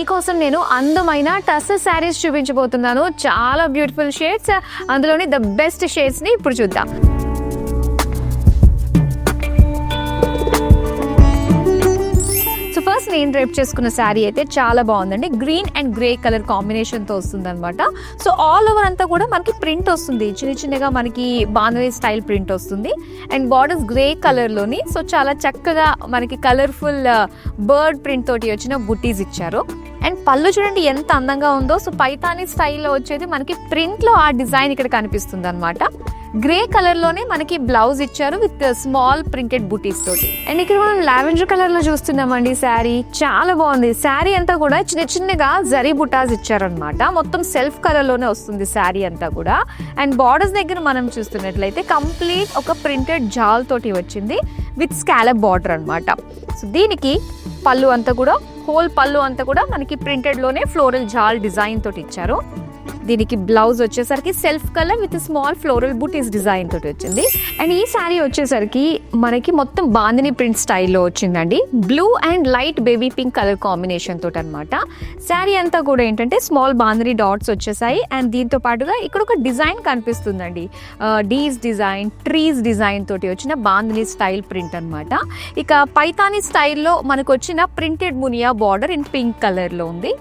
మీకోసం నేను అందమైన టస్సర్ శారీస్ చూపించబోతున్నాను. చాలా బ్యూటిఫుల్ షేడ్స్, అందులోని ద బెస్ట్ షేడ్స్ని ఇప్పుడు చూద్దాం. ఫస్ట్ నేను డ్రైప్ చేసుకున్న శారీ అయితే చాలా బాగుందండి. గ్రీన్ అండ్ గ్రే కలర్ కాంబినేషన్తో వస్తుంది అనమాట. సో ఆల్ ఓవర్ అంతా కూడా మనకి ప్రింట్ వస్తుంది, చిన్నగా మనకి బాంధనీ స్టైల్ ప్రింట్ వస్తుంది. అండ్ బార్డర్స్ గ్రే కలర్లోని, సో చాలా చక్కగా మనకి కలర్ఫుల్ బర్డ్ ప్రింట్ తోటి వచ్చిన బుటీస్ ఇచ్చారు. అండ్ పళ్ళు చూడండి ఎంత అందంగా ఉందో. సో పైతానీ స్టైల్లో వచ్చేది మనకి ప్రింట్లో ఆ డిజైన్ ఇక్కడ కనిపిస్తుంది అనమాట. గ్రే కలర్లోనే మనకి బ్లౌజ్ ఇచ్చారు విత్ స్మాల్ ప్రింటెడ్ బుటీస్ తోటి. అండ్ ఇక్కడ మనం లావెండర్ కలర్లో చూస్తున్నామండి శారీ. చాలా బాగుంది. శారీ అంతా కూడా చిన్నగా జరీ బుటాస్ ఇచ్చారనమాట. మొత్తం సెల్ఫ్ కలర్లోనే వస్తుంది శారీ అంతా కూడా. అండ్ బార్డర్స్ దగ్గర మనం చూస్తున్నట్లయితే కంప్లీట్ ఒక ప్రింటెడ్ జాల్ తోటి వచ్చింది విత్ స్కాలప్ బార్డర్ అనమాట. సో దీనికి పళ్ళు అంతా కూడా, హోల్ పళ్ళు అంతా కూడా మనకి ప్రింటెడ్లోనే ఫ్లోరల్ జాల్ డిజైన్ తోటి ఇచ్చారు. దీనికి బ్లౌజ్ వచ్చేసరికి self colour with small floral buttis design తోటి వచ్చింది. అండ్ ఈ శారీ వచ్చేసరికి మనకి మొత్తం బాందిని ప్రింట్ స్టైల్లో వచ్చిందండి. Blue and light baby pink colour combination తోటి అనమాట. శారీ అంతా కూడా ఏంటంటే స్మాల్ బాందిని డాట్స్ వచ్చేసాయి. అండ్ దీంతో పాటుగా ఇక్కడ ఒక డిజైన్ కనిపిస్తుందండి, డీస్ డిజైన్, ట్రీస్ డిజైన్ తోటి వచ్చిన బాందిని స్టైల్ ప్రింట్ అనమాట. ఇక పైతానీ స్టైల్లో మనకు వచ్చిన printed Muniya border in pink కలర్లో ఉంది.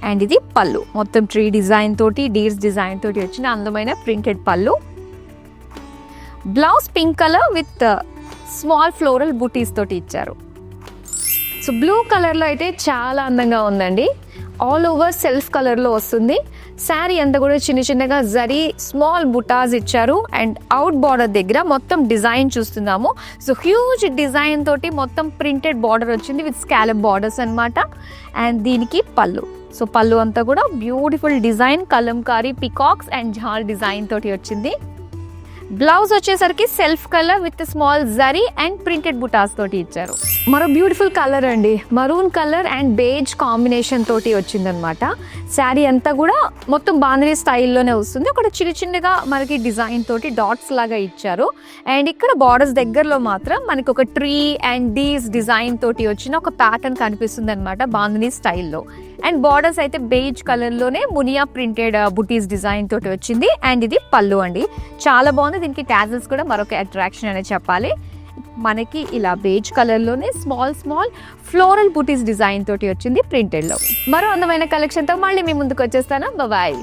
అండ్ ఇది పళ్ళు, మొత్తం ట్రీ డిజైన్ తోటి, డీర్స్ డిజైన్ తోటి వచ్చిన అందమైన ప్రింటెడ్ పళ్ళు. Blouse pink colour with small floral బుటీస్ తోటి ఇచ్చారు. సో బ్లూ కలర్లో అయితే చాలా అందంగా ఉందండి. ఆల్ ఓవర్ సెల్ఫ్ కలర్లో వస్తుంది. శారీ అంతా కూడా చిన్నగా జరీ స్మాల్ బుటాస్ ఇచ్చారు. అండ్ అవుట్ బార్డర్ దగ్గర మొత్తం డిజైన్ చూస్తున్నాము. సో హ్యూజ్ డిజైన్ తోటి మొత్తం ప్రింటెడ్ బార్డర్ వచ్చింది విత్ స్కాలప్ బార్డర్స్ అనమాట. అండ్ దీనికి పళ్ళు. సో పళ్ళు అంతా కూడా beautiful design, Kalamkari peacocks and జాల్ డిజైన్ తోటి వచ్చింది. బ్లౌజ్ వచ్చేసరికి self colour with small zari and printed బుటాస్ తోటి ఇచ్చారు. మరో బ్యూటిఫుల్ కలర్ అండి, maroon colour and beige combination తోటి వచ్చిందనమాట. శారీ అంతా కూడా మొత్తం బాంధనీ స్టైల్లోనే వస్తుంది. ఒక చిన్నగా మనకి డిజైన్ తోటి డాట్స్ లాగా ఇచ్చారు. అండ్ ఇక్కడ బార్డర్స్ దగ్గరలో మాత్రం మనకి ఒక ట్రీ అండ్ డీస్ డిజైన్ తోటి వచ్చిన ఒక ప్యాటర్న్ కనిపిస్తుంది అనమాట బాంధనీ స్టైల్లో. అండ్ బార్డర్స్ అయితే బేజ్ కలర్లోనే మునియా ప్రింటెడ్ బుటీస్ డిజైన్ తోటి వచ్చింది. అండ్ ఇది పళ్ళు అండి, చాలా బాగుంది. దీనికి టాజల్స్ కూడా మరొక అట్రాక్షన్ అనే చెప్పాలి. మనకి ఇలా బేజ్ కలర్లోనే స్మాల్ ఫ్లోరల్ బుటీస్ డిజైన్ తోటి వచ్చింది ప్రింటెడ్లో. మరో అందమైన కలెక్షన్తో మళ్ళీ మీ ముందుకు వచ్చేస్తాను. బాయ్.